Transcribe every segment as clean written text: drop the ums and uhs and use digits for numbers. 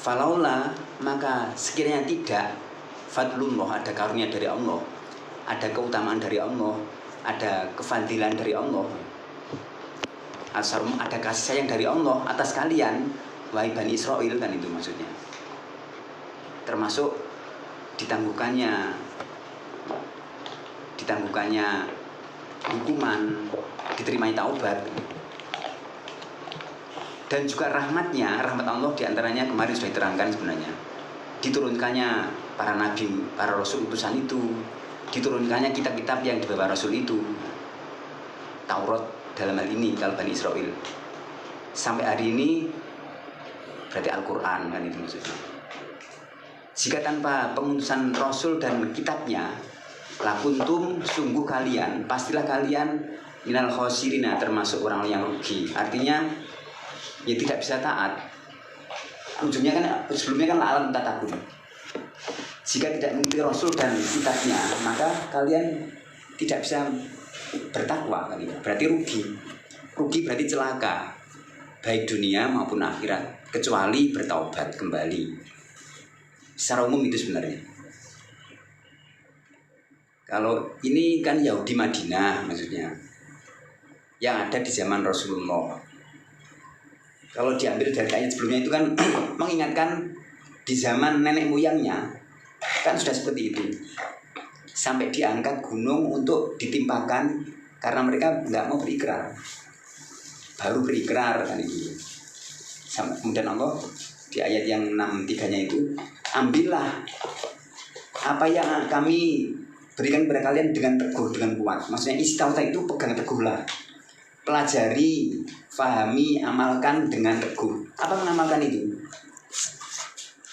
Falaula, maka sekiranya tidak, fadlullah, ada karunia dari Allah, ada keutamaan dari Allah, ada kefadilan dari Allah, asarum, ada kasih sayang dari Allah atas kalian, wahai Bani Israel, kan itu maksudnya. Termasuk ditangguhkannya hukuman, diterimai taubat, dan juga rahmat Allah diantaranya kemarin sudah diterangkan sebenarnya. Diturunkannya para nabi, para rasul utusan itu, diturunkannya kitab-kitab yang dibawa rasul itu, Taurat dalam hal ini kalau Bani Israel, sampai hari ini berarti Al-Quran, kan itu maksudnya. Jika tanpa pengutusan rasul dan kitabnya, lakuntum, sungguh kalian, pastilah kalian minal khosirina, termasuk orang yang rugi. Artinya ya tidak bisa taat. Ujungnya kan sebelumnya kan alam tatakun. Jika tidak mengikuti rasul dan kitabnya, maka kalian tidak bisa bertakwa, berarti rugi. Rugi berarti celaka, baik dunia maupun akhirat, kecuali bertaubat kembali. Secara umum itu sebenarnya. Kalau ini kan Yahudi Madinah maksudnya, yang ada di zaman Rasulullah. Kalau diambil dari ayat sebelumnya itu kan mengingatkan di zaman nenek moyangnya kan sudah seperti itu. Sampai diangkat gunung untuk ditimpakan karena mereka nggak mau berikrar. Baru berikrar kan itu. Kemudian Allah di ayat yang 63-nya itu, ambillah apa yang kami berikan kepada kalian dengan teguh, dengan kuat. Maksudnya istauta itu pegang teguhlah. Pelajari, fahami, amalkan dengan teguh. Apa mengamalkan itu?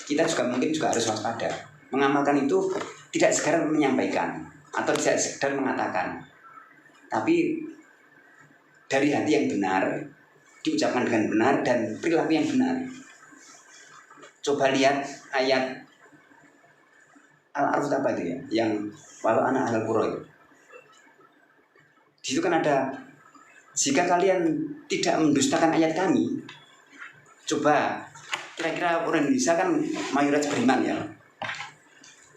Kita juga mungkin juga harus waspada. Mengamalkan itu tidak sekedar menyampaikan atau tidak sekedar mengatakan, tapi dari hati yang benar, diucapkan dengan benar, dan perilaku yang benar. Coba lihat ayat Al-Araf apa itu ya? Yang walau anak ahlul qura itu. Di situ kan ada, jika kalian tidak mendustakan ayat kami, coba kira-kira orang Indonesia kan mayoritas beriman ya.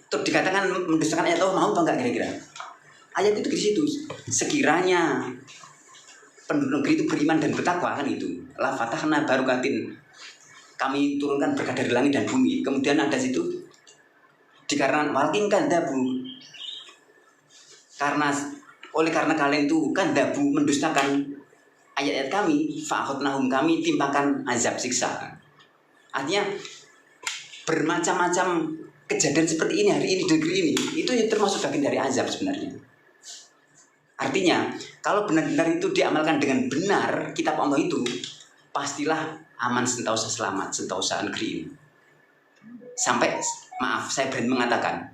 Terus dikatakan mendustakan ayat Allah, mau atau enggak kira-kira? Ayat itu di situ. Sekiranya penduduk negeri itu beriman dan bertakwa, kan itu. La fatahna barukatin, kami turunkan berkah dari langit dan bumi. Kemudian ada situ dikarenakan walkin kadzabu, karena kalian itu kadzabu, mendustakan ayat-ayat kami, fa'akhadnahum, kami timpakan azab, siksa. Artinya bermacam-macam kejadian seperti ini hari ini di negeri ini, itu termasuk bagian dari azab sebenarnya. Artinya kalau benar-benar itu diamalkan dengan benar kitab Allah itu, pastilah aman sentosa, selamat sentosa negeri ini. Sampai, maaf, saya berani mengatakan,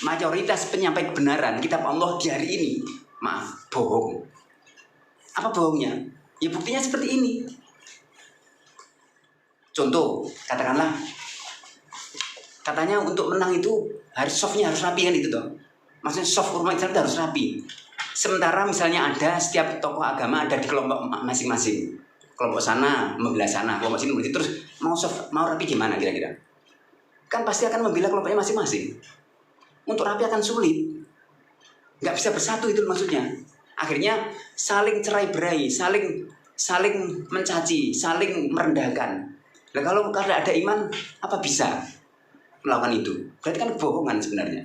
mayoritas penyampai kebenaran kitab Allah di hari ini, maaf, bohong. Apa bohongnya? Ya buktinya seperti ini. Contoh, katakanlah, katanya untuk menang itu harus softnya harus rapi, kan itu toh. Maksudnya soft kurma Islam itu harus rapi. Sementara misalnya ada setiap tokoh agama ada di kelompok masing-masing. Kelompok sana membela sana, kelompok sini membela, terus mau rapi gimana kira-kira? Kan pasti akan membela kelompoknya masing-masing. Untuk rapi akan sulit. Nggak bisa bersatu itu maksudnya. Akhirnya saling cerai-berai, saling mencaci, saling merendahkan. Nah kalau karena ada iman, apa bisa melakukan itu? Berarti kan kebohongan sebenarnya.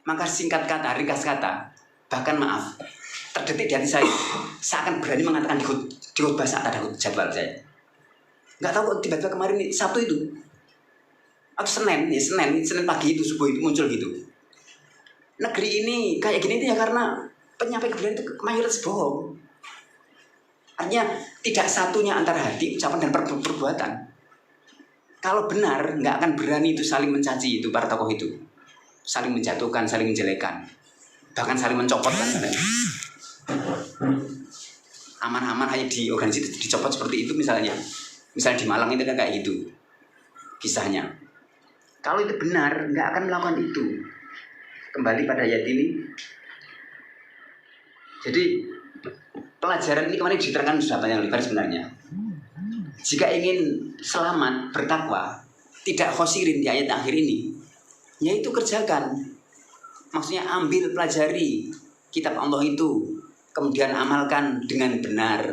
Maka singkat kata, ringkas kata, bahkan maaf, terdetik di hati saya akan berani mengatakan di khutbah saat ada jadwal saya. Nggak tahu kok tiba-tiba kemarin Sabtu itu atau Senin pagi itu, subuh itu muncul gitu. Negeri ini kayak gini itu ya karena penyampai kebenaran itu mayoritas bohong. Artinya tidak satunya antara hati, ucapan dan perbuatan. Kalau benar nggak akan berani itu saling mencaci itu para tokoh itu, saling menjatuhkan, saling menjelekan, bahkan saling mencopot kan. Aman-aman hanya di organisasi dicopot seperti itu misalnya di Malang itu kan kayak gitu kisahnya. Kalau itu benar, nggak akan melakukan itu. Kembali pada ayat ini. Jadi pelajaran ini kemarin diterangkan sudah banyak lebar sebenarnya. jika ingin selamat, bertakwa, tidak khosirin di ayat akhir ini, yaitu kerjakan. Maksudnya ambil, pelajari kitab Allah itu, kemudian amalkan dengan benar,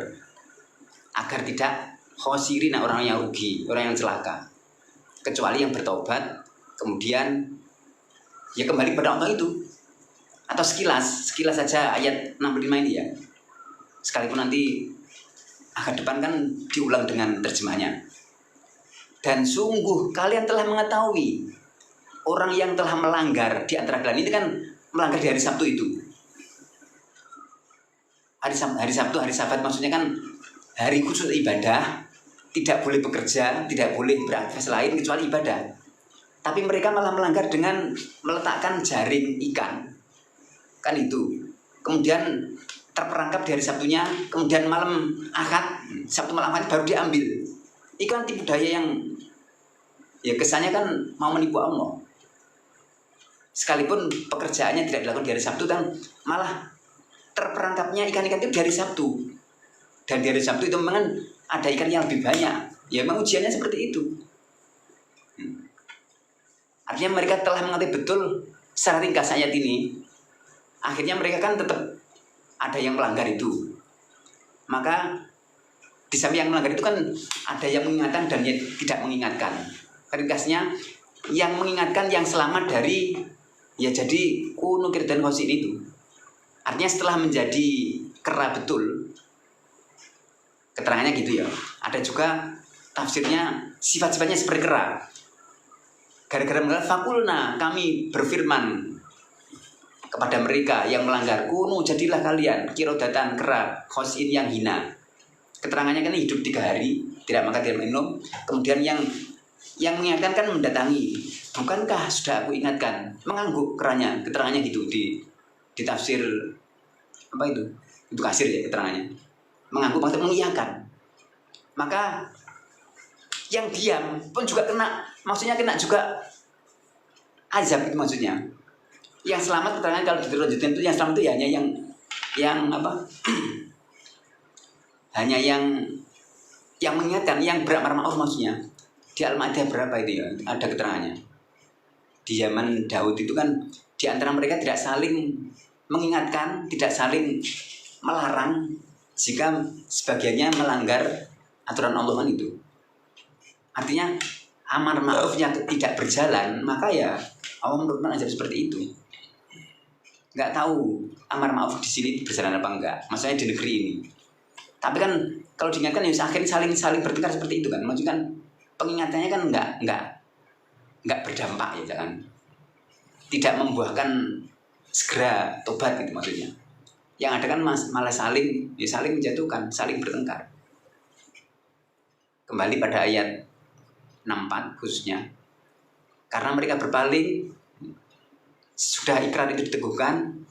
agar tidak khosirin, orang yang rugi, orang yang celaka. Kecuali yang bertobat, kemudian ya kembali pada Allah itu. Atau sekilas saja ayat 65 ini ya. Sekalipun nanti agak depan kan diulang dengan terjemahnya. Dan sungguh kalian telah mengetahui orang yang telah melanggar di antara kalian. Ini kan melanggar di hari Sabtu itu. Hari Sabtu, hari Sabat maksudnya kan hari khusus ibadah. Tidak boleh bekerja, tidak boleh beraktivitas lain kecuali ibadah. Tapi mereka malah melanggar dengan meletakkan jaring ikan. Kan itu. Kemudian terperangkap di hari Sabtunya, kemudian malam Ahad, Sabtu malam Ahad baru diambil. Itu kan tipu daya yang ya kesannya kan mau menipu Allah. Sekalipun pekerjaannya tidak dilakukan di hari Sabtu, kan malah terperangkapnya ikan-ikan itu di hari Sabtu. Dan di hari Sabtu itu memang ada ikan yang lebih banyak. Ya memang ujiannya seperti itu. Artinya mereka telah mengerti betul secara ringkas ayat ini. Akhirnya mereka kan tetap ada yang melanggar itu. Maka di samping yang melanggar itu kan ada yang mengingatkan dan yang tidak mengingatkan. Ringkasnya yang mengingatkan yang selamat dari ya jadi kunukir dan khosin itu. Artinya setelah menjadi kera betul, keterangannya gitu ya. Ada juga tafsirnya sifat-sifatnya seperti kera. Gara-gara melanggar fakulna, kami berfirman kepada mereka yang melanggar, kunu jadilah kalian kirodatan kera khosin yang hina. Keterangannya kan hidup 3 hari, tidak makan tidak minum. Kemudian yang mengingatkan kan mendatangi. Bukankah sudah aku ingatkan? Mengangguk keranya. Keterangannya gitu di tafsir apa itu? Itu kasir ya keterangannya. Mengangguk maksudnya mengiyakan. Maka yang diam pun juga kena, maksudnya kena juga azab itu maksudnya. Yang selamat keterangan kalau dilanjutkan itu yang selamat itu ya hanya yang apa? Hanya yang mengingatkan, yang beramar ma'ruf maksudnya. Di Al-Maidah berapa itu ya? Ada keterangannya. Di zaman Daud itu kan di antara mereka tidak saling mengingatkan, tidak saling melarang jika sebagiannya melanggar aturan Allah itu. Artinya amar ma'rufnya tidak berjalan, maka ya Allah menurunkan azab seperti itu. Nggak tahu amar ma'ruf di sini berjalan apa enggak. Maksudnya di negeri ini. Tapi kan kalau diingatkan ya akhirnya saling bertengkar seperti itu kan. Maksudnya kan pengingatannya kan enggak berdampak ya kan. Tidak membuahkan segera tobat gitu maksudnya. Yang ada kan malah saling menjatuhkan, saling bertengkar. Kembali pada ayat 64 khususnya. Karena mereka berpaling, sudah ikrar itu diteguhkan.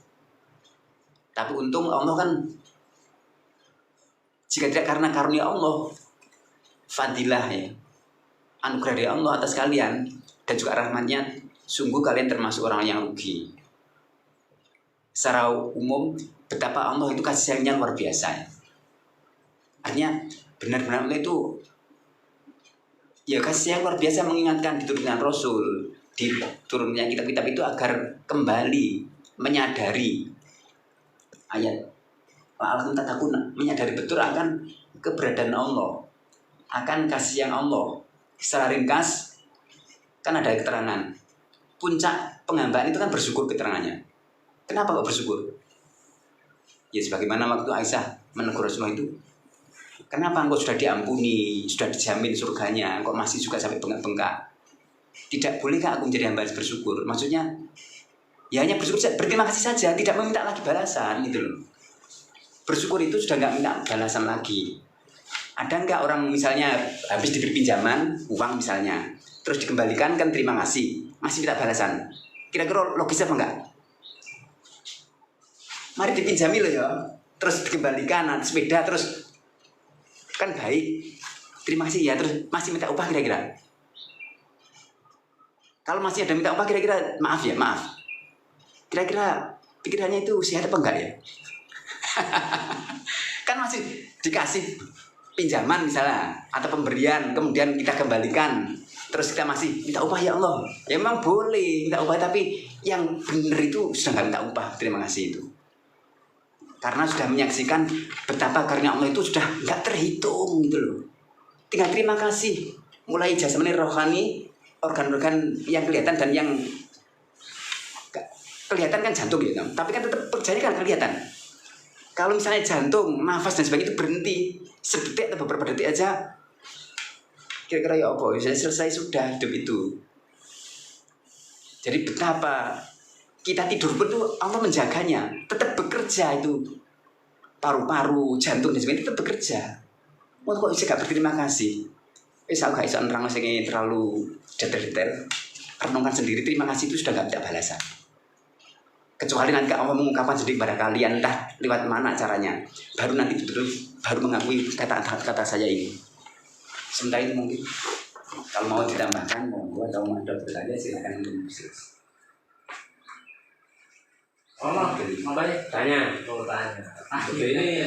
Tapi untung Allah kan, jika tidak karena karunia Allah, fadilah ya, anugerah dari Allah atas kalian, dan juga rahmatnya, sungguh kalian termasuk orang yang rugi. Secara umum, betapa Allah itu kasih sayangnya luar biasa ya. Artinya benar-benar Allah itu ya kasih sayang luar biasa, mengingatkan diturunkan Rasul, diturunnya kitab-kitab itu agar kembali menyadari ayat la'allakum tattaqun, menyadari betul akan keberadaan Allah, akan kasih sayang Allah. Secara ringkas kan ada keterangan puncak penghambaan itu kan bersyukur keterangannya. Kenapa kok bersyukur? Ya sebagaimana waktu Aisyah menegur Rasulullah itu, kenapa engkau sudah diampuni, sudah dijamin surganya, kok masih juga sampai bengkak-bengkak? Tidak bolehkah aku menjadi hamba bersyukur? Maksudnya ya hanya bersyukur, berterima kasih saja, tidak meminta lagi balasan gitu loh. Bersyukur itu sudah nggak minta balasan lagi. Ada nggak orang misalnya habis diberi pinjaman uang misalnya, terus dikembalikan kan terima kasih, masih minta balasan? Kira-kira logis apa enggak? Mari dipinjami loh ya, terus dikembalikan nanti sepeda terus kan baik, terima kasih ya, terus masih minta upah kira-kira. Kalau masih ada minta upah kira-kira maaf, kira-kira pikirannya itu sehat apa enggak ya? Kan masih dikasih pinjaman misalnya atau pemberian kemudian kita kembalikan terus kita masih minta upah ya Allah, ya memang boleh minta upah, tapi yang benar itu sudah nggak minta upah terima kasih itu, karena sudah menyaksikan betapa karunia Allah itu sudah nggak terhitung gitu loh. Tinggal terima kasih, mulai jasmani rohani, organ-organ yang kelihatan dan yang kelihatan kan jantung gitu, tapi kan tetap pekerjaannya kan kelihatan. Kalau misalnya jantung, nafas dan sebagainya itu berhenti sedetik atau beberapa detik aja, kira-kira ya apa? Sudah selesai sudah hidup itu. Jadi betapa kita tidur pun tuh Allah menjaganya, tetap bekerja itu. Paru-paru, jantung dan sebagainya tetap bekerja. Mau kok bisa gak berterima kasih? Aku gak bisa nerang terlalu detail-detail. Renungkan sendiri, terima kasih itu sudah gak bisa balasan. Kecuali nanti Allah mengungkapkan sendiri kepada kalian, entah lewat mana caranya, baru nanti betul baru mengakui kata saya ini. Sementara itu mungkin kalau mau ditambahkan monggo, atau mau ada bertanya silakan. Oh, mau tanya? Mau tanya. Ini